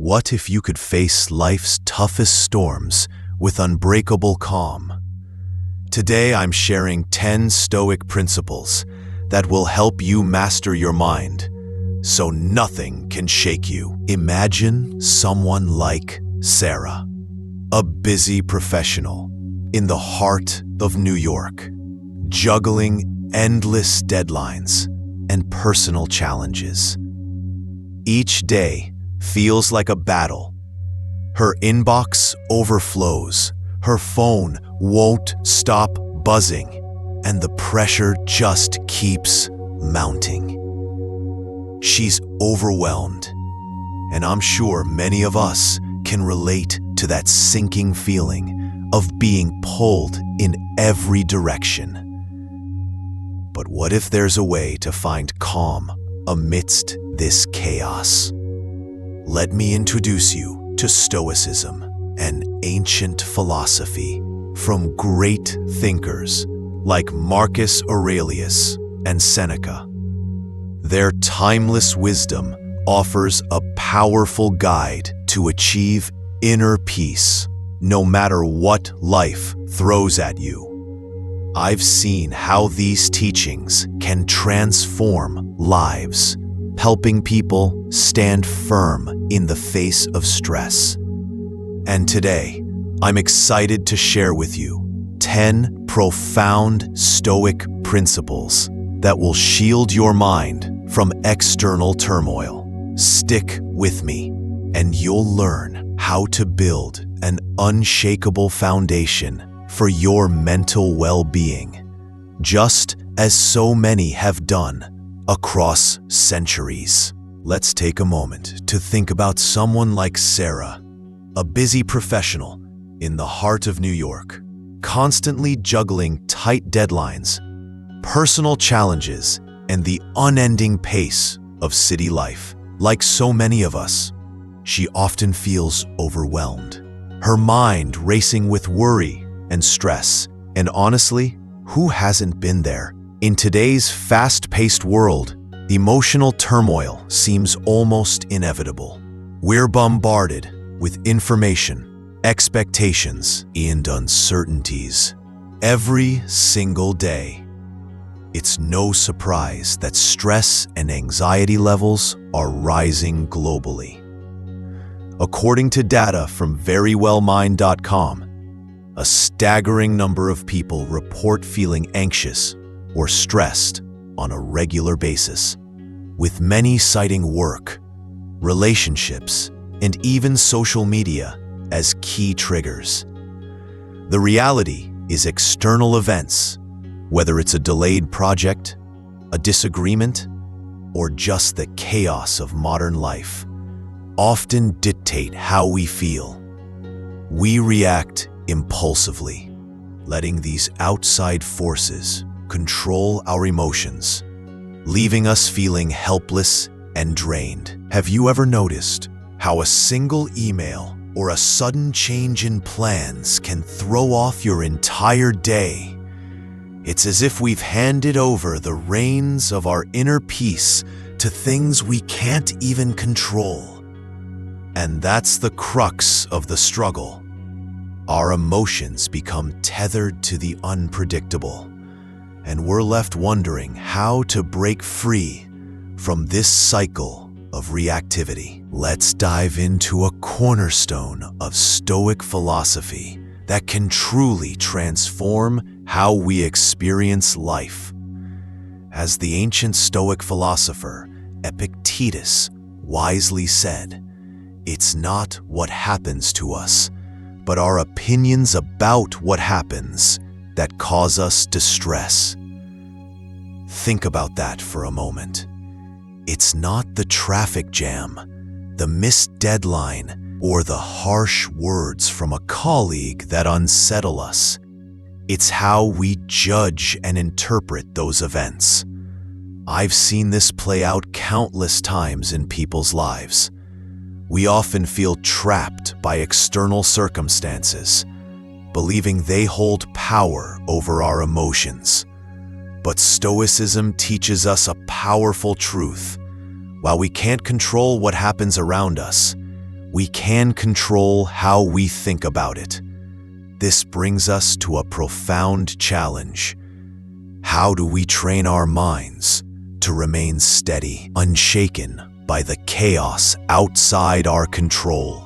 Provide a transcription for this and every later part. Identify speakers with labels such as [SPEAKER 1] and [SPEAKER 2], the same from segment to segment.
[SPEAKER 1] What if you could face life's toughest storms with unbreakable calm? Today I'm sharing 10 Stoic principles that will help you master your mind so nothing can shake you. Imagine someone like Sarah, a busy professional in the heart of New York, juggling endless deadlines and personal challenges. Each day feels like a battle. Her inbox overflows, her phone won't stop buzzing, and the pressure just keeps mounting. She's overwhelmed, and I'm sure many of us can relate to that sinking feeling of being pulled in every direction. But what if there's a way to find calm amidst this chaos? Let me introduce you to Stoicism, an ancient philosophy from great thinkers like Marcus Aurelius and Seneca. Their timeless wisdom offers a powerful guide to achieve inner peace, no matter what life throws at you. I've seen how these teachings can transform lives, helping people stand firm in the face of stress. And today, I'm excited to share with you 10 profound Stoic principles that will shield your mind from external turmoil. Stick with me, and you'll learn how to build an unshakable foundation for your mental well-being, just as so many have done across centuries. Let's take a moment to think about someone like Sarah, a busy professional in the heart of New York, constantly juggling tight deadlines, personal challenges, and the unending pace of city life. Like so many of us, she often feels overwhelmed, her mind racing with worry and stress. And honestly, who hasn't been there? In today's fast-paced world, emotional turmoil seems almost inevitable. We're bombarded with information, expectations, and uncertainties every single day. It's no surprise that stress and anxiety levels are rising globally. According to data from verywellmind.com, a staggering number of people report feeling anxious or stressed on a regular basis, with many citing work, relationships, and even social media as key triggers. The reality is external events, whether it's a delayed project, a disagreement, or just the chaos of modern life, often dictate how we feel. We react impulsively, letting these outside forces control our emotions, leaving us feeling helpless and drained. Have you ever noticed how a single email or a sudden change in plans can throw off your entire day? It's as if we've handed over the reins of our inner peace to things we can't even control. And that's the crux of the struggle. Our emotions become tethered to the unpredictable, and we're left wondering how to break free from this cycle of reactivity. Let's dive into a cornerstone of Stoic philosophy that can truly transform how we experience life. As the ancient Stoic philosopher Epictetus wisely said, "It's not what happens to us, but our opinions about what happens that cause us distress." Think about that for a moment. It's not the traffic jam, the missed deadline, or the harsh words from a colleague that unsettle us. It's how we judge and interpret those events. I've seen this play out countless times in people's lives. We often feel trapped by external circumstances, believing they hold power over our emotions. But Stoicism teaches us a powerful truth. While we can't control what happens around us, we can control how we think about it. This brings us to a profound challenge. How do we train our minds to remain steady, unshaken by the chaos outside our control?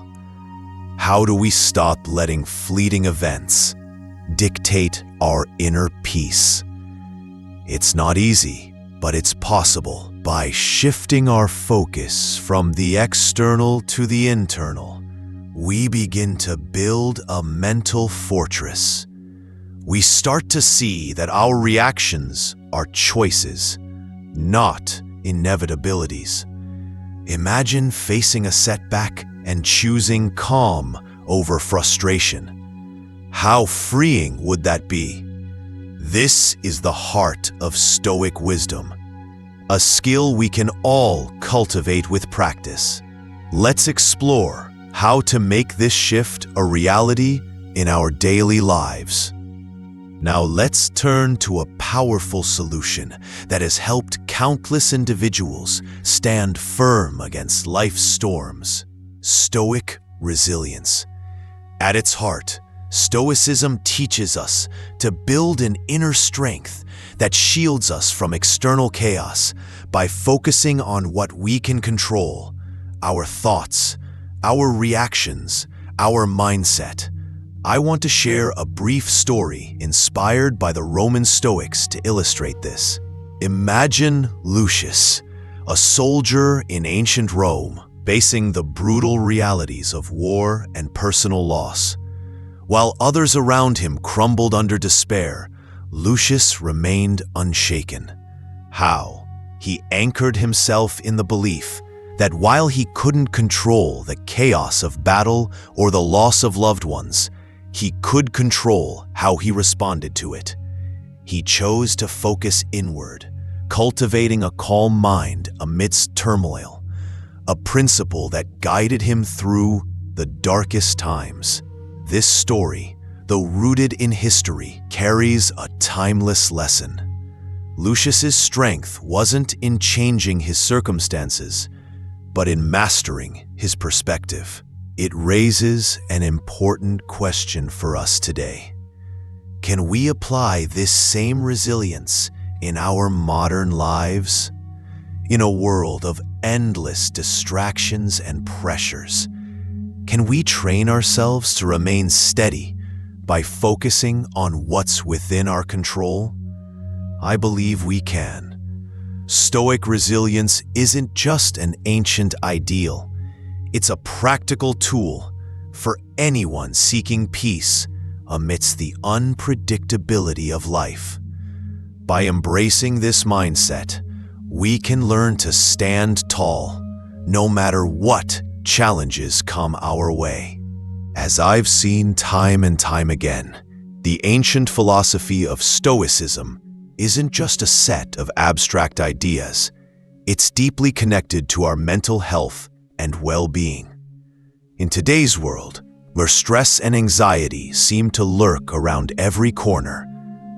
[SPEAKER 1] How do we stop letting fleeting events dictate our inner peace? It's not easy, but it's possible. By shifting our focus from the external to the internal, we begin to build a mental fortress. We start to see that our reactions are choices, not inevitabilities. Imagine facing a setback and choosing calm over frustration. How freeing would that be? This is the heart of Stoic wisdom, a skill we can all cultivate with practice. Let's explore how to make this shift a reality in our daily lives. Now let's turn to a powerful solution that has helped countless individuals stand firm against life's storms: Stoic resilience. At its heart, Stoicism teaches us to build an inner strength that shields us from external chaos by focusing on what we can control: our thoughts, our reactions, our mindset. I want to share a brief story inspired by the Roman Stoics to illustrate this. Imagine Lucius, a soldier in ancient Rome, facing the brutal realities of war and personal loss. While others around him crumbled under despair, Lucius remained unshaken. How? He anchored himself in the belief that while he couldn't control the chaos of battle or the loss of loved ones, he could control how he responded to it. He chose to focus inward, cultivating a calm mind amidst turmoil, a principle that guided him through the darkest times. This story, though rooted in history, carries a timeless lesson. Lucius's strength wasn't in changing his circumstances, but in mastering his perspective. It raises an important question for us today. Can we apply this same resilience in our modern lives? In a world of endless distractions and pressures, can we train ourselves to remain steady by focusing on what's within our control? I believe we can. Stoic resilience isn't just an ancient ideal. It's a practical tool for anyone seeking peace amidst the unpredictability of life. By embracing this mindset, we can learn to stand tall, no matter what challenges come our way. As I've seen time and time again, the ancient philosophy of Stoicism isn't just a set of abstract ideas. It's deeply connected to our mental health and well-being. In today's world, where stress and anxiety seem to lurk around every corner,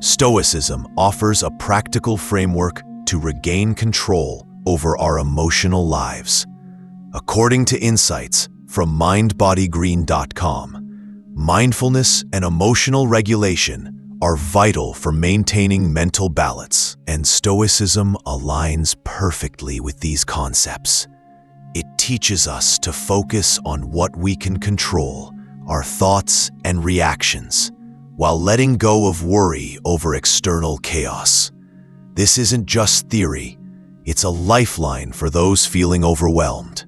[SPEAKER 1] Stoicism offers a practical framework to regain control over our emotional lives. According to insights from mindbodygreen.com, mindfulness and emotional regulation are vital for maintaining mental balance, and Stoicism aligns perfectly with these concepts. It teaches us to focus on what we can control, our thoughts and reactions, while letting go of worry over external chaos. This isn't just theory, it's a lifeline for those feeling overwhelmed.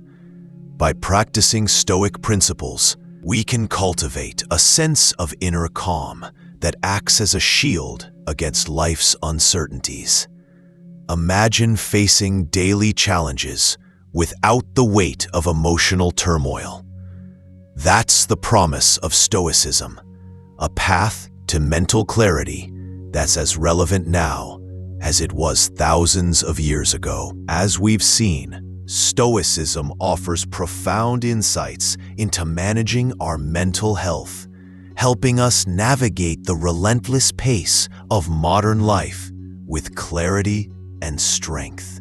[SPEAKER 1] By practicing Stoic principles, we can cultivate a sense of inner calm that acts as a shield against life's uncertainties. Imagine facing daily challenges without the weight of emotional turmoil. That's the promise of Stoicism, a path to mental clarity that's as relevant now as it was thousands of years ago. As we've seen, Stoicism offers profound insights into managing our mental health, helping us navigate the relentless pace of modern life with clarity and strength.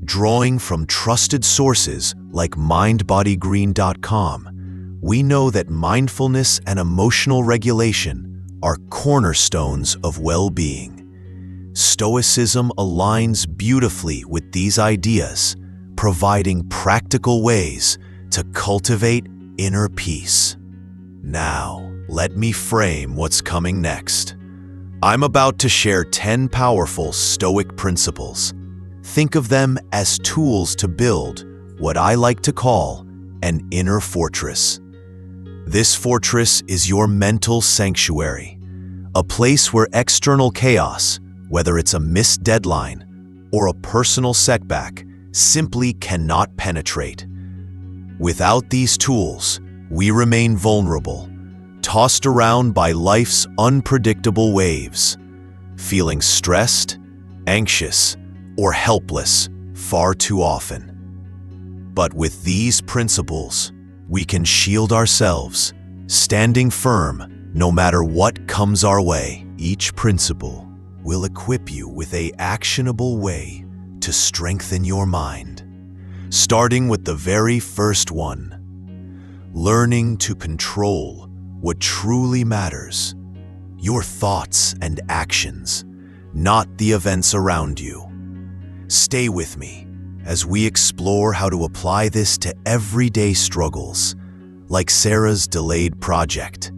[SPEAKER 1] Drawing from trusted sources like mindbodygreen.com, we know that mindfulness and emotional regulation are cornerstones of well-being. Stoicism aligns beautifully with these ideas, providing practical ways to cultivate inner peace. Now, let me frame what's coming next. I'm about to share 10 powerful Stoic principles. Think of them as tools to build what I like to call an inner fortress. This fortress is your mental sanctuary, a place where external chaos, whether it's a missed deadline or a personal setback, simply cannot penetrate. Without these tools, we remain vulnerable, tossed around by life's unpredictable waves, feeling stressed, anxious, or helpless far too often. But with these principles, we can shield ourselves, standing firm no matter what comes our way. Each principle will equip you with an actionable way to strengthen your mind. Starting with the very first one, learning to control what truly matters, your thoughts and actions, not the events around you. Stay with me as we explore how to apply this to everyday struggles, like Sarah's delayed project,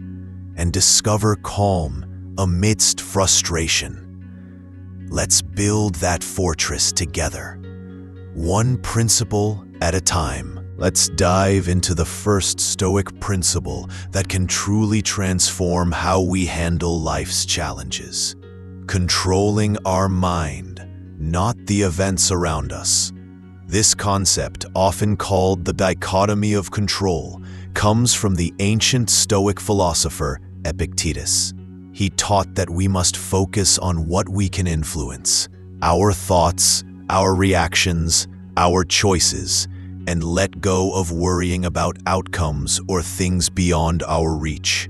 [SPEAKER 1] and discover calm amidst frustration. Let's build that fortress together, one principle at a time. Let's dive into the first Stoic principle that can truly transform how we handle life's challenges. Controlling our mind, not the events around us. This concept, often called the dichotomy of control, comes from the ancient Stoic philosopher Epictetus. He taught that we must focus on what we can influence, our thoughts, our reactions, our choices, and let go of worrying about outcomes or things beyond our reach.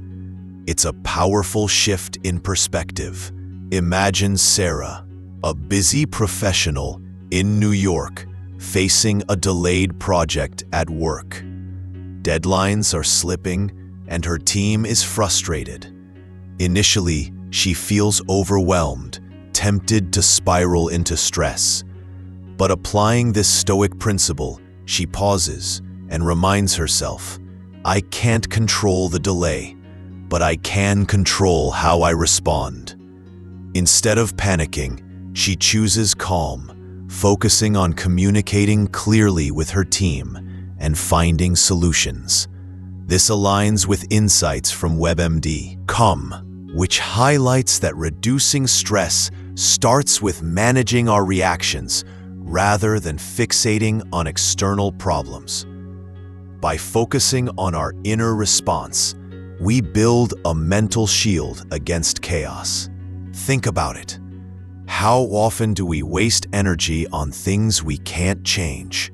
[SPEAKER 1] It's a powerful shift in perspective. Imagine Sarah, a busy professional in New York, facing a delayed project at work. Deadlines are slipping, and her team is frustrated. Initially, she feels overwhelmed, tempted to spiral into stress. But applying this Stoic principle, she pauses and reminds herself, I can't control the delay, but I can control how I respond. Instead of panicking, she chooses calm, focusing on communicating clearly with her team and finding solutions. This aligns with insights from WebMD.com, which highlights that reducing stress starts with managing our reactions rather than fixating on external problems. By focusing on our inner response, we build a mental shield against chaos. Think about it. How often do we waste energy on things we can't change?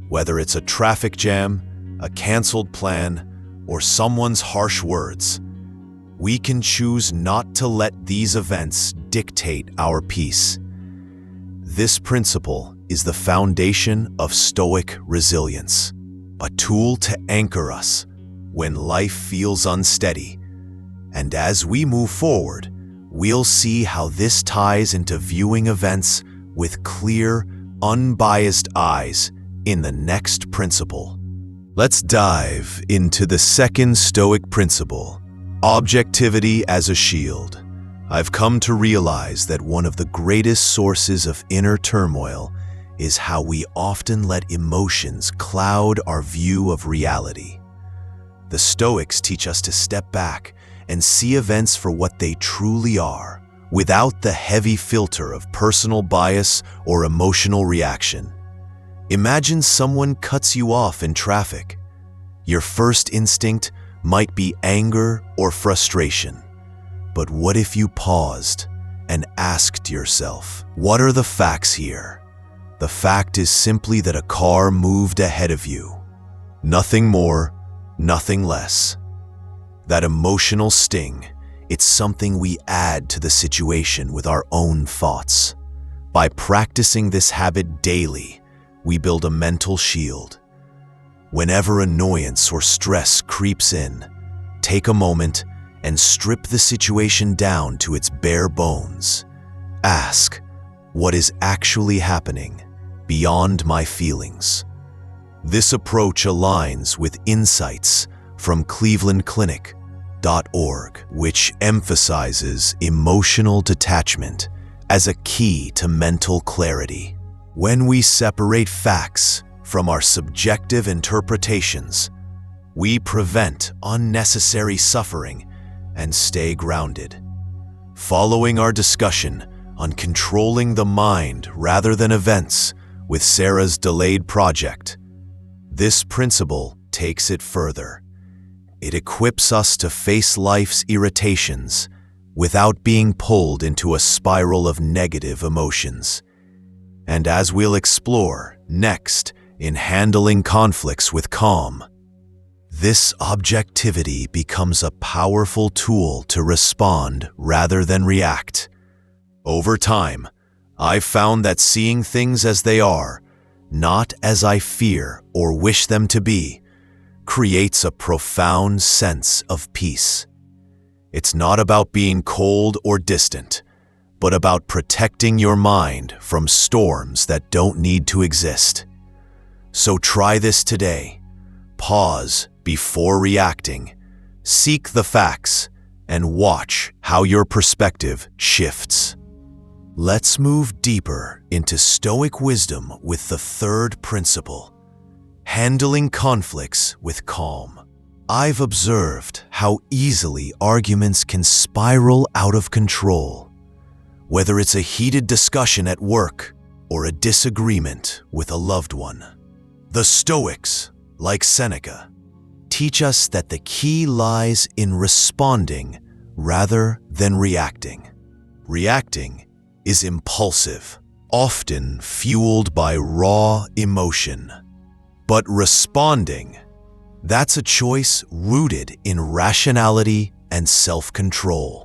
[SPEAKER 1] Whether it's a traffic jam, a canceled plan, or someone's harsh words, we can choose not to let these events dictate our peace. This principle is the foundation of Stoic resilience, a tool to anchor us when life feels unsteady. And as we move forward, we'll see how this ties into viewing events with clear, unbiased eyes in the next principle. Let's dive into the second Stoic principle, objectivity as a shield. I've come to realize that one of the greatest sources of inner turmoil is how we often let emotions cloud our view of reality. The Stoics teach us to step back and see events for what they truly are, without the heavy filter of personal bias or emotional reaction. Imagine someone cuts you off in traffic. Your first instinct might be anger or frustration. But what if you paused and asked yourself, what are the facts here? The fact is simply that a car moved ahead of you. Nothing more, nothing less. That emotional sting, it's something we add to the situation with our own thoughts. By practicing this habit daily, we build a mental shield. Whenever annoyance or stress creeps in, take a moment and strip the situation down to its bare bones. Ask, what is actually happening beyond my feelings? This approach aligns with insights from clevelandclinic.org, which emphasizes emotional detachment as a key to mental clarity. When we separate facts from our subjective interpretations, we prevent unnecessary suffering and stay grounded. Following our discussion on controlling the mind rather than events with Sarah's delayed project, this principle takes it further. It equips us to face life's irritations without being pulled into a spiral of negative emotions. And as we'll explore next in handling conflicts with calm, this objectivity becomes a powerful tool to respond rather than react. Over time, I've found that seeing things as they are, not as I fear or wish them to be, creates a profound sense of peace. It's not about being cold or distant, but about protecting your mind from storms that don't need to exist. So try this today. Pause before reacting, seek the facts, and watch how your perspective shifts. Let's move deeper into Stoic wisdom with the third principle, handling conflicts with calm. I've observed how easily arguments can spiral out of control, whether it's a heated discussion at work or a disagreement with a loved one. The Stoics, like Seneca, teach us that the key lies in responding rather than reacting. Reacting is impulsive, often fueled by raw emotion. But responding, that's a choice rooted in rationality and self-control.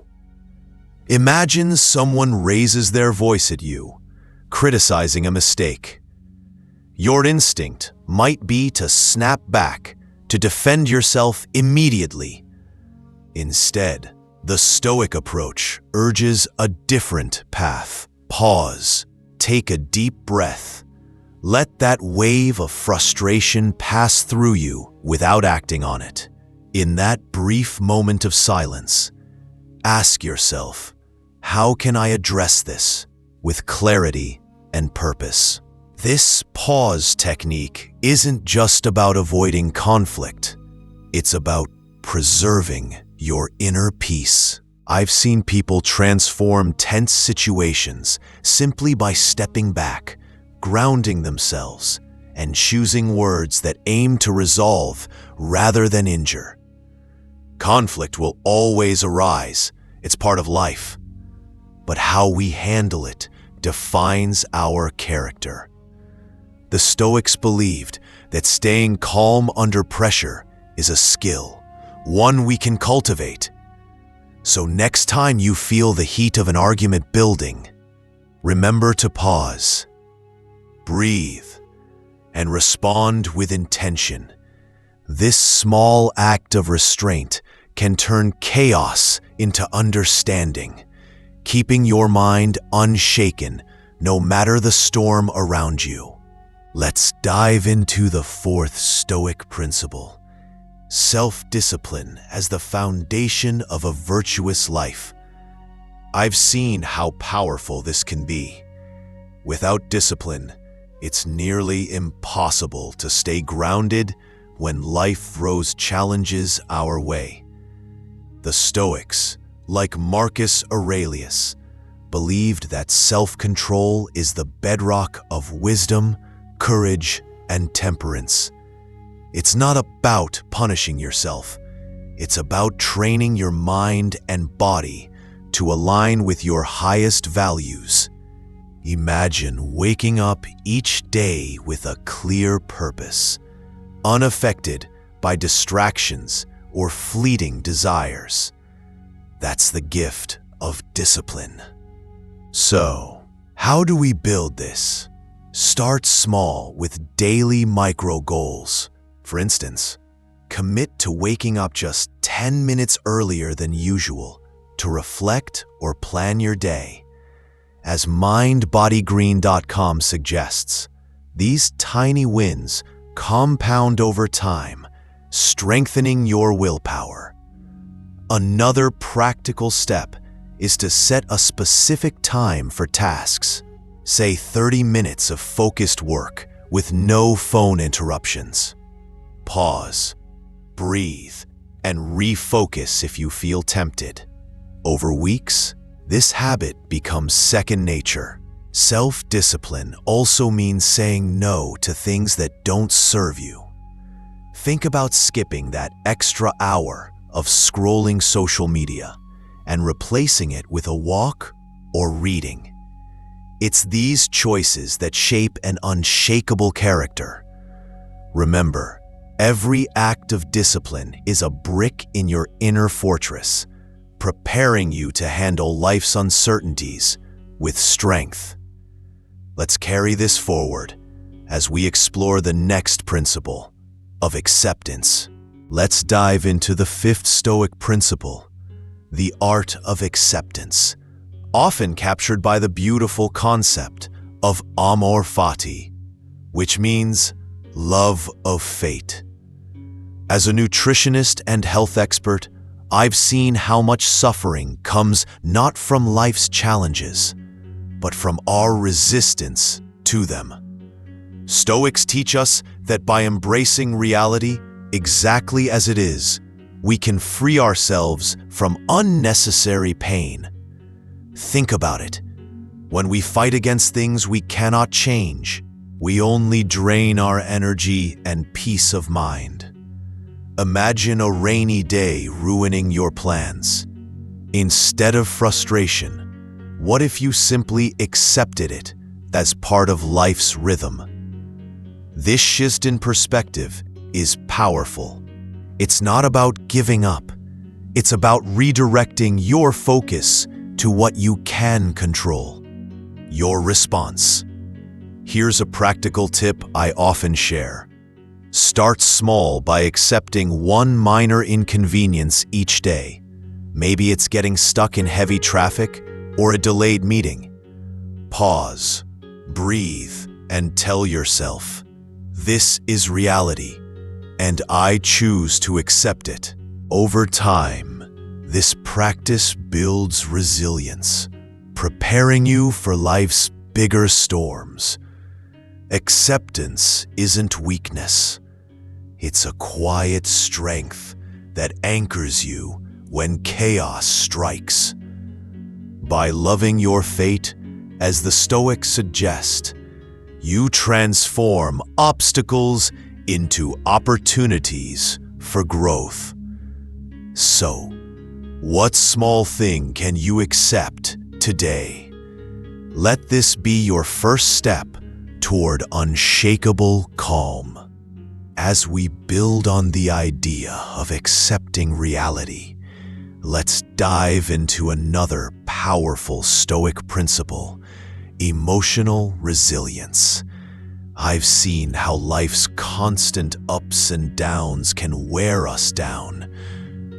[SPEAKER 1] Imagine someone raises their voice at you, criticizing a mistake. Your instinct might be to snap back, to defend yourself immediately. Instead, the Stoic approach urges a different path. Pause, take a deep breath. Let that wave of frustration pass through you without acting on it. In that brief moment of silence, ask yourself, how can I address this with clarity and purpose? This pause technique isn't just about avoiding conflict. It's about preserving your inner peace. I've seen people transform tense situations simply by stepping back, grounding themselves, and choosing words that aim to resolve rather than injure. Conflict will always arise. It's part of life. But how we handle it defines our character. The Stoics believed that staying calm under pressure is a skill, one we can cultivate. So next time you feel the heat of an argument building, remember to pause, breathe, and respond with intention. This small act of restraint can turn chaos into understanding, keeping your mind unshaken no matter the storm around you. Let's dive into the fourth Stoic principle, self-discipline as the foundation of a virtuous life. I've seen how powerful this can be. Without discipline, it's nearly impossible to stay grounded when life throws challenges our way. The Stoics, like Marcus Aurelius, believed that self-control is the bedrock of wisdom, courage, and temperance. It's not about punishing yourself. It's about training your mind and body to align with your highest values. Imagine waking up each day with a clear purpose, unaffected by distractions or fleeting desires. That's the gift of discipline. So, how do we build this? Start small with daily micro goals. For instance, commit to waking up just 10 minutes earlier than usual to reflect or plan your day. As mindbodygreen.com suggests, these tiny wins compound over time, strengthening your willpower. Another practical step is to set a specific time for tasks. Say 30 minutes of focused work with no phone interruptions. Pause, breathe, and refocus if you feel tempted. Over weeks, this habit becomes second nature. Self-discipline also means saying no to things that don't serve you. Think about skipping that extra hour of scrolling social media and replacing it with a walk or reading. It's these choices that shape an unshakable character. Remember, every act of discipline is a brick in your inner fortress, preparing you to handle life's uncertainties with strength. Let's carry this forward as we explore the next principle of acceptance. Let's dive into the fifth Stoic principle, the art of acceptance, often captured by the beautiful concept of amor fati, which means love of fate. As a nutritionist and health expert, I've seen how much suffering comes not from life's challenges, but from our resistance to them. Stoics teach us that by embracing reality exactly as it is, we can free ourselves from unnecessary pain. Think about it. When we fight against things we cannot change, we only drain our energy and peace of mind. Imagine a rainy day ruining your plans. Instead of frustration, what if you simply accepted it as part of life's rhythm? This shift in perspective is powerful. It's not about giving up. It's about redirecting your focus to what you can control, your response. Here's a practical tip I often share. Start small by accepting one minor inconvenience each day. Maybe it's getting stuck in heavy traffic or a delayed meeting. Pause, breathe, and tell yourself, this is reality, and I choose to accept it. Over time, this practice builds resilience, preparing you for life's bigger storms. Acceptance isn't weakness. It's a quiet strength that anchors you when chaos strikes. By loving your fate, as the Stoics suggest, you transform obstacles into opportunities for growth. So, what small thing can you accept today? Let this be your first step toward unshakable calm. As we build on the idea of accepting reality, let's dive into another powerful Stoic principle, emotional resilience. I've seen how life's constant ups and downs can wear us down,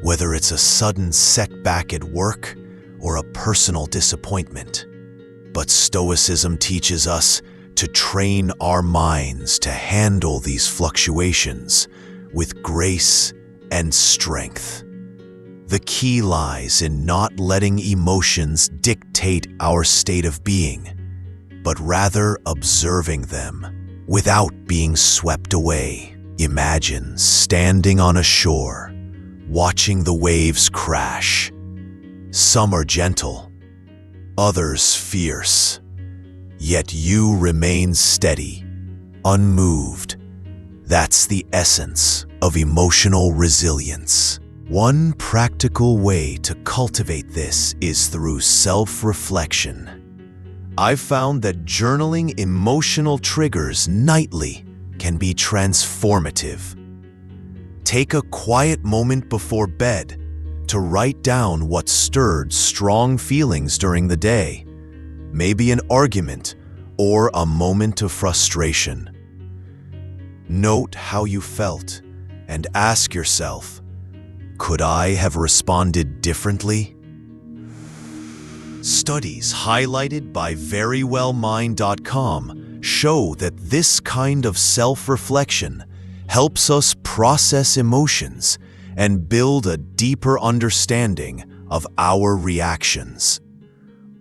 [SPEAKER 1] whether it's a sudden setback at work or a personal disappointment. But Stoicism teaches us to train our minds to handle these fluctuations with grace and strength. The key lies in not letting emotions dictate our state of being, but rather observing them without being swept away. Imagine standing on a shore, watching the waves crash. Some are gentle, others fierce. Yet you remain steady, unmoved. That's the essence of emotional resilience. One practical way to cultivate this is through self-reflection. I've found that journaling emotional triggers nightly can be transformative. Take a quiet moment before bed to write down what stirred strong feelings during the day. Maybe an argument or a moment of frustration. Note how you felt and ask yourself, could I have responded differently? Studies highlighted by verywellmind.com show that this kind of self-reflection helps us process emotions and build a deeper understanding of our reactions.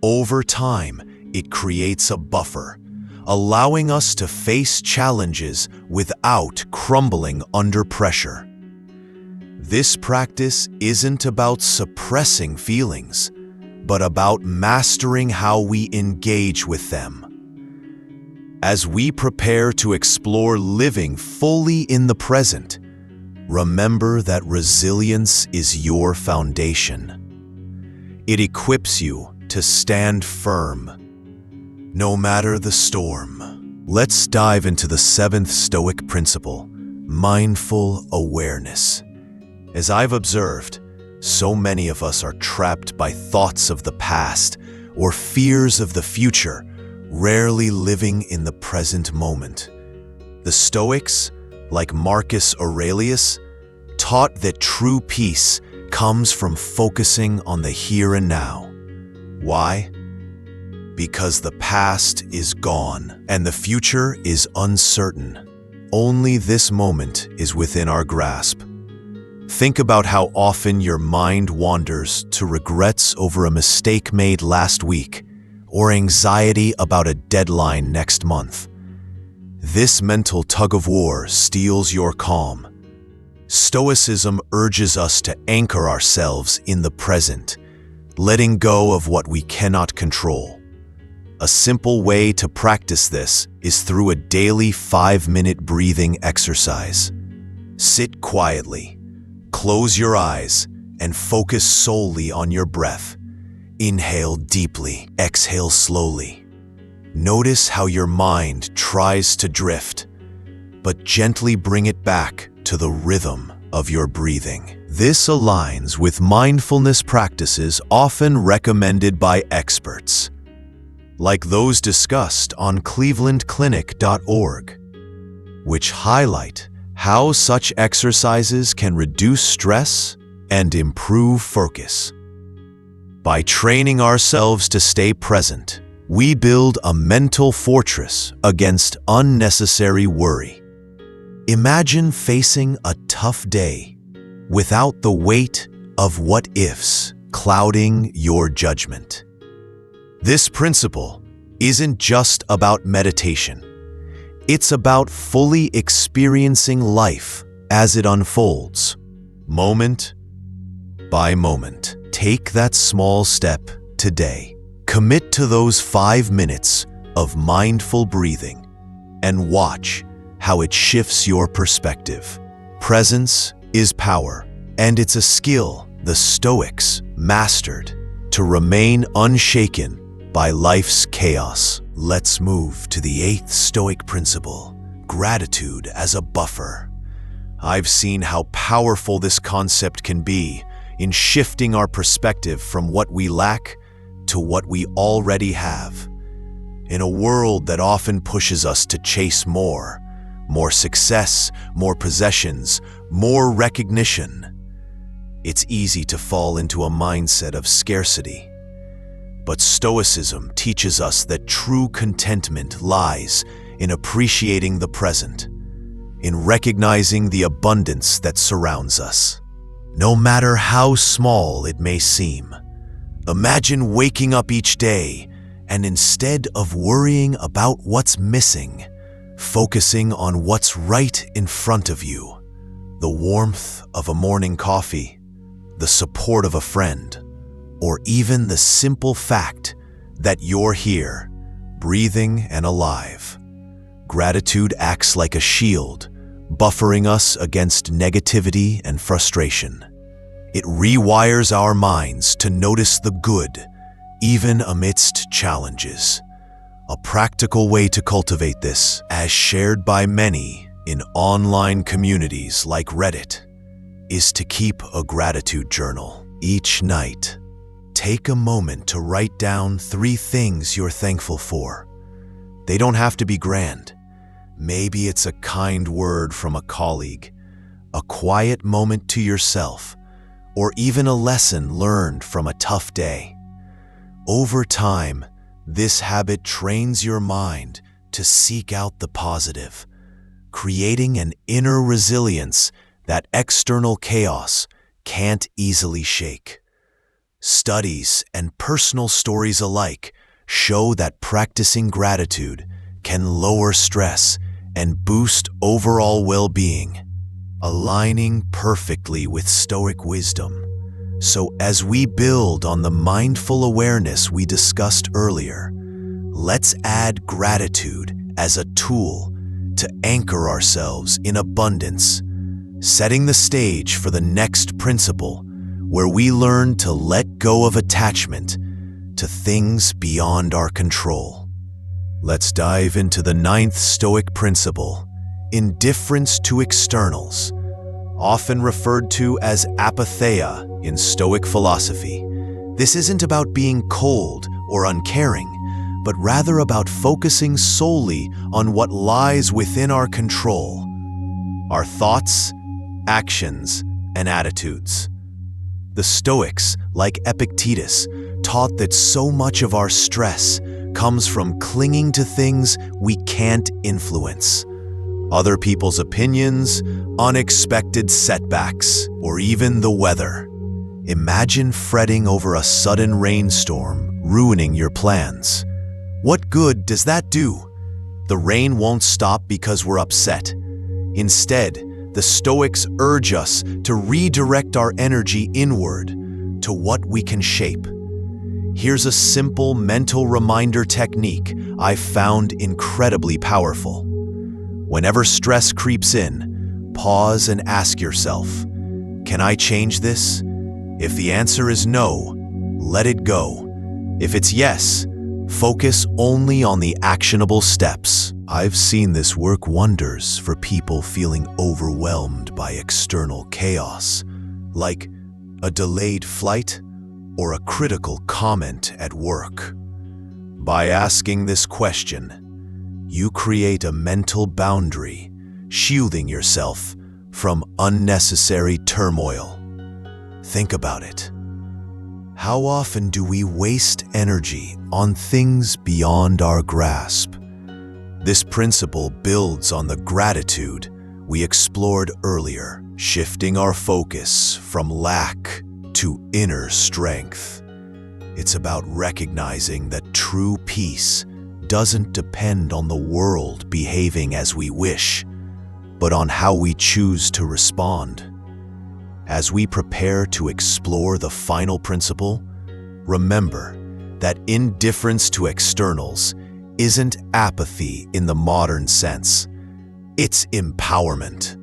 [SPEAKER 1] Over time, it creates a buffer, allowing us to face challenges without crumbling under pressure. This practice isn't about suppressing feelings, but about mastering how we engage with them. As we prepare to explore living fully in the present, remember that resilience is your foundation. It equips you to stand firm, no matter the storm. Let's dive into the seventh Stoic principle, mindful awareness. As I've observed, so many of us are trapped by thoughts of the past or fears of the future, rarely living in the present moment. The Stoics, like Marcus Aurelius, taught that true peace comes from focusing on the here and now. Why? Because the past is gone and the future is uncertain. Only this moment is within our grasp. Think about how often your mind wanders to regrets over a mistake made last week or anxiety about a deadline next month. This mental tug-of-war steals your calm. Stoicism urges us to anchor ourselves in the present, letting go of what we cannot control. A simple way to practice this is through a daily 5-minute breathing exercise. Sit quietly, close your eyes, and focus solely on your breath. Inhale deeply, exhale slowly. Notice how your mind tries to drift, but gently bring it back to the rhythm of your breathing. This aligns with mindfulness practices often recommended by experts, like those discussed on clevelandclinic.org, which highlight how such exercises can reduce stress and improve focus. By training ourselves to stay present, we build a mental fortress against unnecessary worry. Imagine facing a tough day without the weight of what-ifs clouding your judgment. This principle isn't just about meditation. It's about fully experiencing life as it unfolds, moment by moment. Take that small step today. Commit to those 5 minutes of mindful breathing and watch how it shifts your perspective. Presence is power, and it's a skill the Stoics mastered to remain unshaken by life's chaos. Let's move to the 8th Stoic principle, gratitude as a buffer. I've seen how powerful this concept can be in shifting our perspective from what we lack to what we already have. In a world that often pushes us to chase more success, more possessions, more recognition, it's easy to fall into a mindset of scarcity. But Stoicism teaches us that true contentment lies in appreciating the present, in recognizing the abundance that surrounds us, no matter how small it may seem. Imagine waking up each day and instead of worrying about what's missing, focusing on what's right in front of you. The warmth of a morning coffee, the support of a friend, or even the simple fact that you're here, breathing and alive. Gratitude acts like a shield, buffering us against negativity and frustration. It rewires our minds to notice the good, even amidst challenges. A practical way to cultivate this, as shared by many in online communities like Reddit, is to keep a gratitude journal. Each night, take a moment to write down 3 things you're thankful for. They don't have to be grand. Maybe it's a kind word from a colleague, a quiet moment to yourself, or even a lesson learned from a tough day. Over time, this habit trains your mind to seek out the positive, creating an inner resilience that external chaos can't easily shake. Studies and personal stories alike show that practicing gratitude can lower stress and boost overall well-being, aligning perfectly with Stoic wisdom. So as we build on the mindful awareness we discussed earlier, let's add gratitude as a tool to anchor ourselves in abundance, setting the stage for the next principle where we learn to let go of attachment to things beyond our control. Let's dive into the 9th Stoic principle, indifference to externals, often referred to as apatheia in Stoic philosophy. This isn't about being cold or uncaring, but rather about focusing solely on what lies within our control, our thoughts, actions, and attitudes. The Stoics, like Epictetus, taught that so much of our stress comes from clinging to things we can't influence. Other people's opinions, unexpected setbacks, or even the weather. Imagine fretting over a sudden rainstorm, ruining your plans. What good does that do? The rain won't stop because we're upset. Instead, the Stoics urge us to redirect our energy inward to what we can shape. Here's a simple mental reminder technique I've found incredibly powerful. Whenever stress creeps in, pause and ask yourself, can I change this? If the answer is no, let it go. If it's yes, focus only on the actionable steps. I've seen this work wonders for people feeling overwhelmed by external chaos, like a delayed flight or a critical comment at work. By asking this question, you create a mental boundary, shielding yourself from unnecessary turmoil. Think about it. How often do we waste energy on things beyond our grasp? This principle builds on the gratitude we explored earlier, shifting our focus from lack to inner strength. It's about recognizing that true peace doesn't depend on the world behaving as we wish, but on how we choose to respond. As we prepare to explore the final principle, remember that indifference to externals isn't apathy in the modern sense. It's empowerment.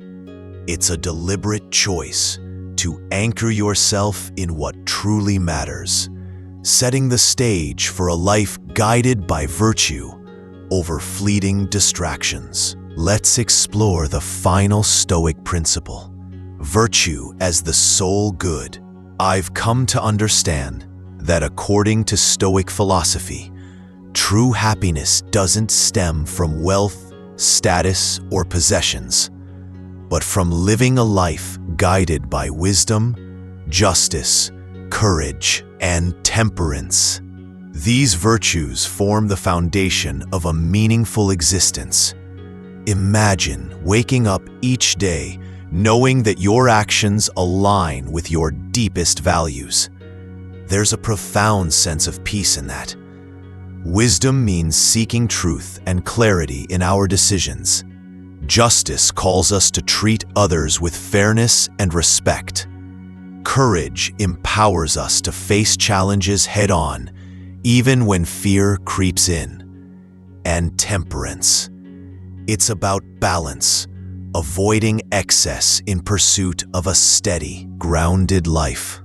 [SPEAKER 1] It's a deliberate choice to anchor yourself in what truly matters, setting the stage for a life guided by virtue over fleeting distractions. Let's explore the final Stoic principle, virtue as the sole good. I've come to understand that according to Stoic philosophy, true happiness doesn't stem from wealth, status, or possessions, but from living a life guided by wisdom, justice, courage, and temperance. These virtues form the foundation of a meaningful existence. Imagine waking up each day knowing that your actions align with your deepest values. There's a profound sense of peace in that. Wisdom means seeking truth and clarity in our decisions. Justice calls us to treat others with fairness and respect. Courage empowers us to face challenges head-on, even when fear creeps in. And temperance. It's about balance, avoiding excess in pursuit of a steady, grounded life.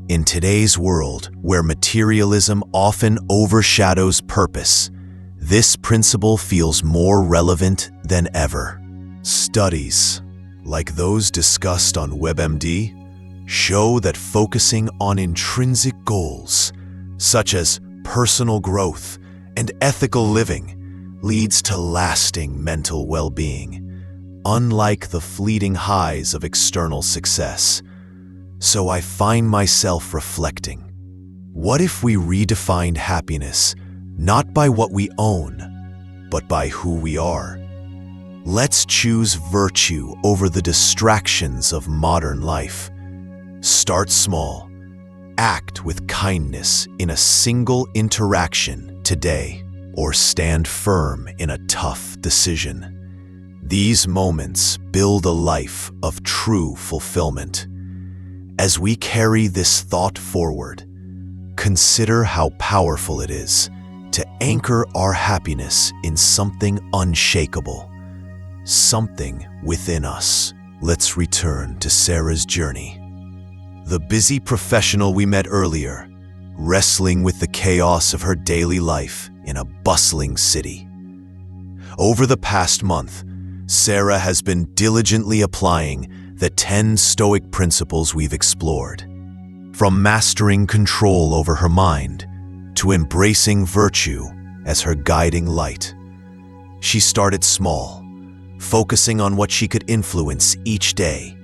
[SPEAKER 1] In today's world, where materialism often overshadows purpose, this principle feels more relevant than ever. Studies, like those discussed on WebMD, show that focusing on intrinsic goals, such as personal growth and ethical living, leads to lasting mental well-being, unlike the fleeting highs of external success. So I find myself reflecting, what if we redefined happiness not by what we own, but by who we are? Let's choose virtue over the distractions of modern life. Start small. Act with kindness in a single interaction today, or stand firm in a tough decision. These moments build a life of true fulfillment. As we carry this thought forward, consider how powerful it is to anchor our happiness in something unshakable, something within us. Let's return to Sarah's journey. The busy professional we met earlier, wrestling with the chaos of her daily life in a bustling city. Over the past month, Sarah has been diligently applying the 10 Stoic principles we've explored. From mastering control over her mind to embracing virtue as her guiding light. She started small, focusing on what she could influence each day,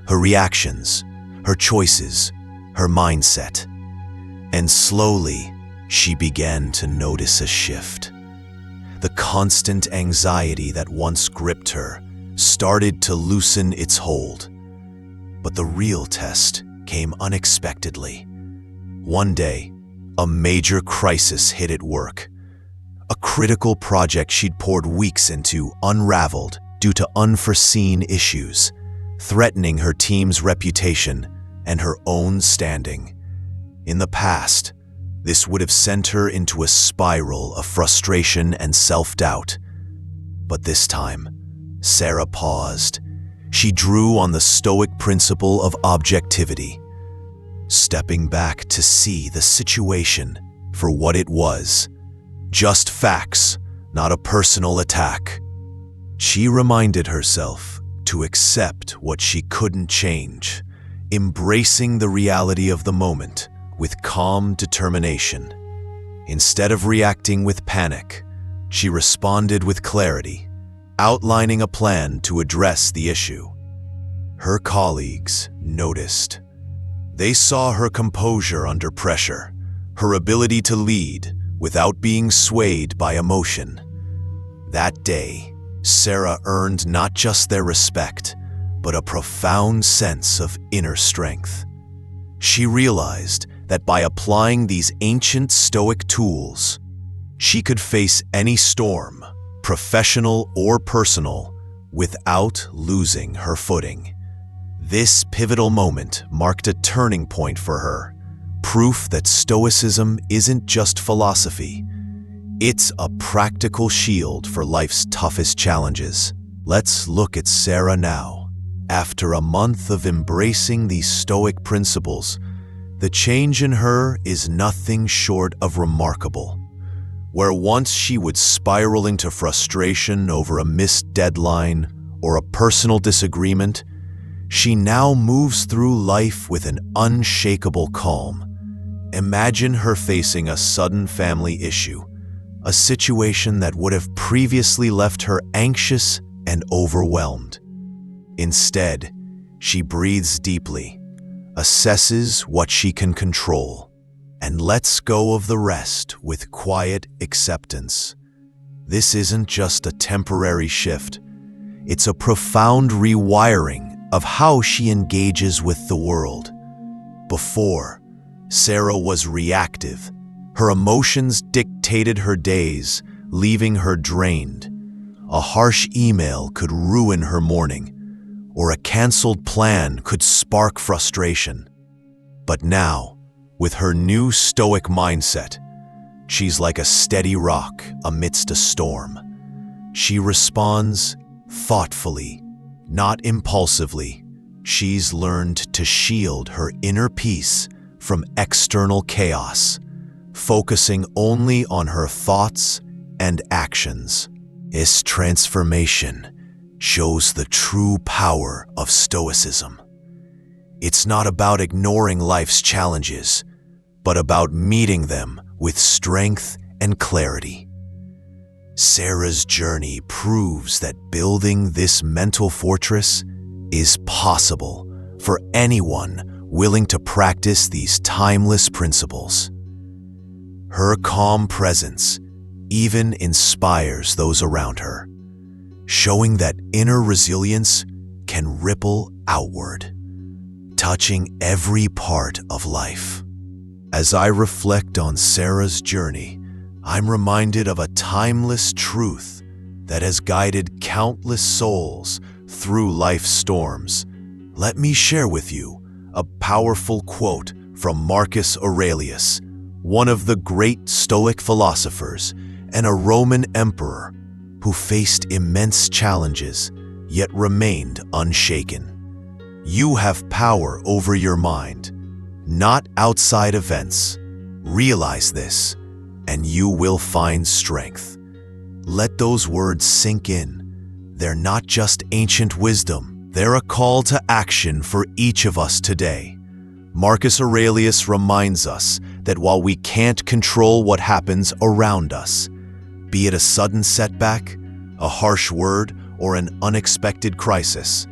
[SPEAKER 1] her reactions, her choices, her mindset. And slowly, she began to notice a shift. The constant anxiety that once gripped her started to loosen its hold. But the real test came unexpectedly. One day, a major crisis hit at work. A critical project she'd poured weeks into unraveled due to unforeseen issues, threatening her team's reputation and her own standing. In the past, this would have sent her into a spiral of frustration and self-doubt. But this time, Sarah paused. She drew on the Stoic principle of objectivity, stepping back to see the situation for what it was. Just facts, not a personal attack. She reminded herself to accept what she couldn't change, embracing the reality of the moment with calm determination. Instead of reacting with panic, she responded with clarity, outlining a plan to address the issue. Her colleagues noticed. They saw her composure under pressure, her ability to lead without being swayed by emotion. That day, Sarah earned not just their respect, but a profound sense of inner strength. She realized that by applying these ancient Stoic tools, she could face any storm, professional or personal, without losing her footing. This pivotal moment marked a turning point for her, proof that Stoicism isn't just philosophy. It's a practical shield for life's toughest challenges. Let's look at Sarah now. After a month of embracing these Stoic principles, the change in her is nothing short of remarkable. Where once she would spiral into frustration over a missed deadline or a personal disagreement, she now moves through life with an unshakable calm. Imagine her facing a sudden family issue, a situation that would have previously left her anxious and overwhelmed. Instead, she breathes deeply, assesses what she can control, and lets go of the rest with quiet acceptance. This isn't just a temporary shift, it's a profound rewiring of how she engages with the world. Before, Sarah was reactive. Her emotions dictated her days, leaving her drained. A harsh email could ruin her morning, or a canceled plan could spark frustration. But now, with her new Stoic mindset, she's like a steady rock amidst a storm. She responds thoughtfully, not impulsively. She's learned to shield her inner peace from external chaos, focusing only on her thoughts and actions. This transformation shows the true power of Stoicism. It's not about ignoring life's challenges, but about meeting them with strength and clarity. Sarah's journey proves that building this mental fortress is possible for anyone willing to practice these timeless principles. Her calm presence even inspires those around her, showing that inner resilience can ripple outward, touching every part of life. As I reflect on Sarah's journey, I'm reminded of a timeless truth that has guided countless souls through life's storms. Let me share with you a powerful quote from Marcus Aurelius, one of the great Stoic philosophers and a Roman emperor who faced immense challenges yet remained unshaken. You have power over your mind, not outside events. Realize this, and you will find strength. Let those words sink in. They're not just ancient wisdom. They're a call to action for each of us today. Marcus Aurelius reminds us that while we can't control what happens around us, be it a sudden setback, a harsh word, or an unexpected crisis,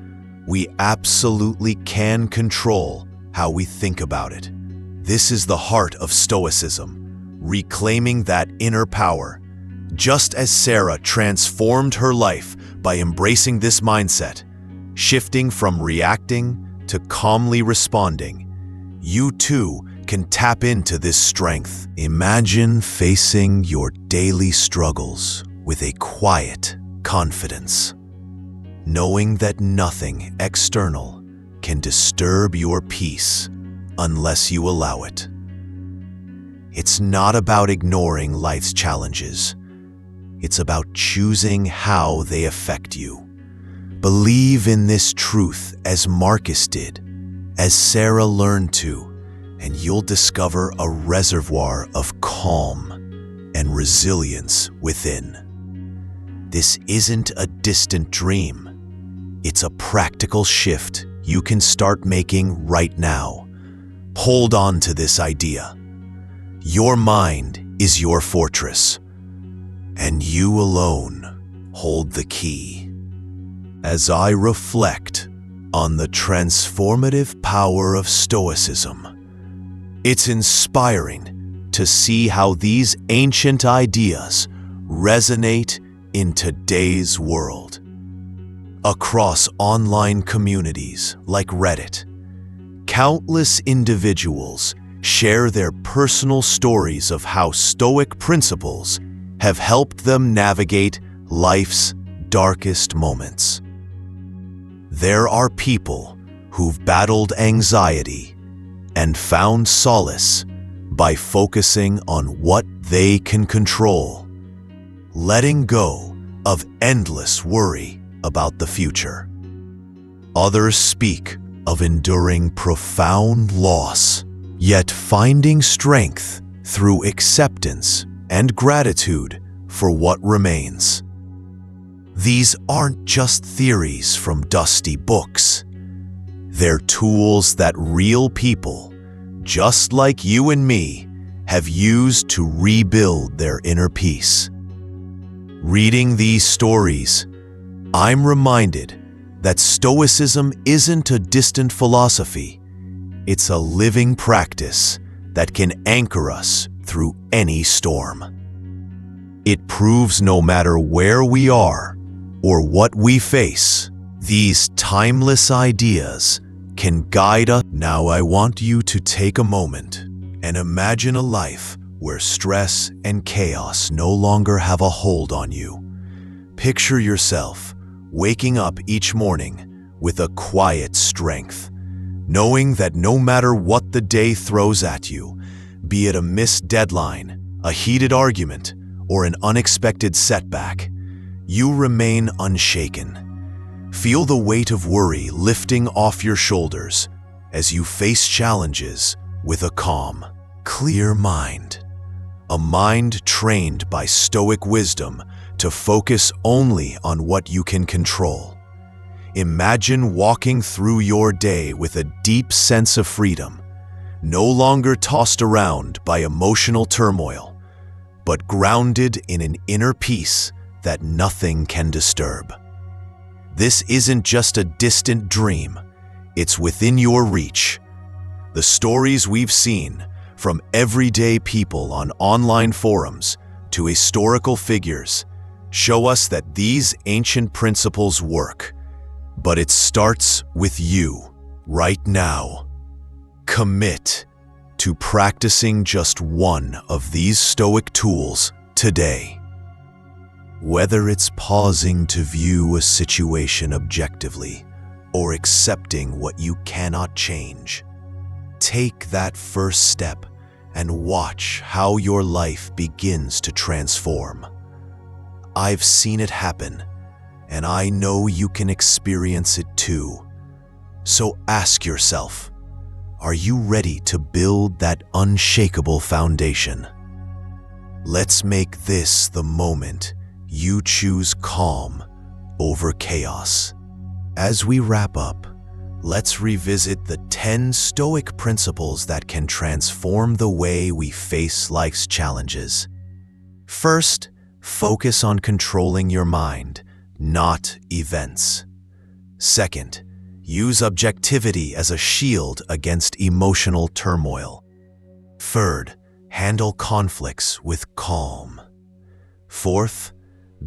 [SPEAKER 1] we absolutely can control how we think about it. This is the heart of Stoicism, reclaiming that inner power. Just as Sarah transformed her life by embracing this mindset, shifting from reacting to calmly responding, you too can tap into this strength. Imagine facing your daily struggles with a quiet confidence, knowing that nothing external can disturb your peace unless you allow it. It's not about ignoring life's challenges. It's about choosing how they affect you. Believe in this truth as Marcus did, as Sarah learned to, and you'll discover a reservoir of calm and resilience within. This isn't a distant dream. It's a practical shift you can start making right now. Hold on to this idea. Your mind is your fortress, and you alone hold the key. As I reflect on the transformative power of Stoicism, it's inspiring to see how these ancient ideas resonate in today's world. Across online communities like Reddit, countless individuals share their personal stories of how Stoic principles have helped them navigate life's darkest moments. There are people who've battled anxiety and found solace by focusing on what they can control, letting go of endless worry about the future. Others speak of enduring profound loss, yet finding strength through acceptance and gratitude for what remains. These aren't just theories from dusty books. They're tools that real people, just like you and me, have used to rebuild their inner peace. Reading these stories, I'm reminded that Stoicism isn't a distant philosophy. It's a living practice that can anchor us through any storm. It proves no matter where we are or what we face, these timeless ideas can guide us. Now I want you to take a moment and imagine a life where stress and chaos no longer have a hold on you. Picture yourself waking up each morning with a quiet strength, knowing that no matter what the day throws at you, be it a missed deadline, a heated argument, or an unexpected setback, you remain unshaken. Feel the weight of worry lifting off your shoulders as you face challenges with a calm, clear mind. A mind trained by Stoic wisdom to focus only on what you can control. Imagine walking through your day with a deep sense of freedom, no longer tossed around by emotional turmoil, but grounded in an inner peace that nothing can disturb. This isn't just a distant dream, it's within your reach. The stories we've seen, from everyday people on online forums to historical figures, show us that these ancient principles work. But it starts with you, right now. Commit to practicing just one of these Stoic tools today. Whether it's pausing to view a situation objectively or accepting what you cannot change, take that first step and watch how your life begins to transform. I've seen it happen, and I know you can experience it too. So ask yourself, are you ready to build that unshakable foundation? Let's make this the moment you choose calm over chaos. As we wrap up, let's revisit the 10 Stoic principles that can transform the way we face life's challenges. First, focus on controlling your mind, not events. Second, use objectivity as a shield against emotional turmoil. Third, handle conflicts with calm. Fourth,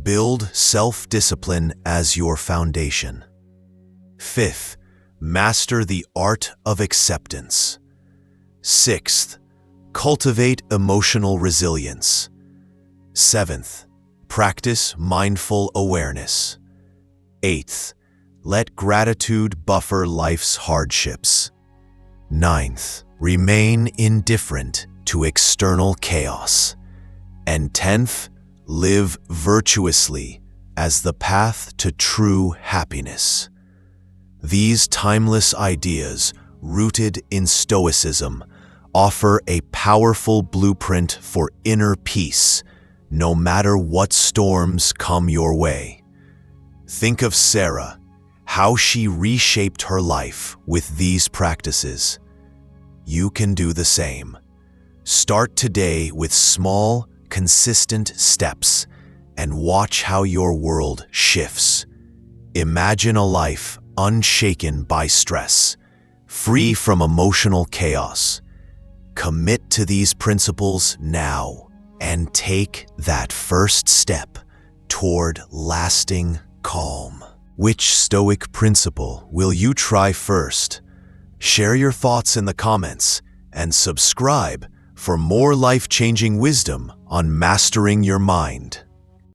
[SPEAKER 1] build self-discipline as your foundation. Fifth, master the art of acceptance. Sixth, cultivate emotional resilience. Seventh, practice mindful awareness. Eighth, let gratitude buffer life's hardships. Ninth, remain indifferent to external chaos. And 10th, live virtuously as the path to true happiness. These timeless ideas, rooted in Stoicism, offer a powerful blueprint for inner peace, no matter what storms come your way. Think of Sarah, how she reshaped her life with these practices. You can do the same. Start today with small, consistent steps and watch how your world shifts. Imagine a life unshaken by stress, free from emotional chaos. Commit to these principles now and take that first step toward lasting calm. Which Stoic principle will you try first? Share your thoughts in the comments and subscribe for more life-changing wisdom on mastering your mind.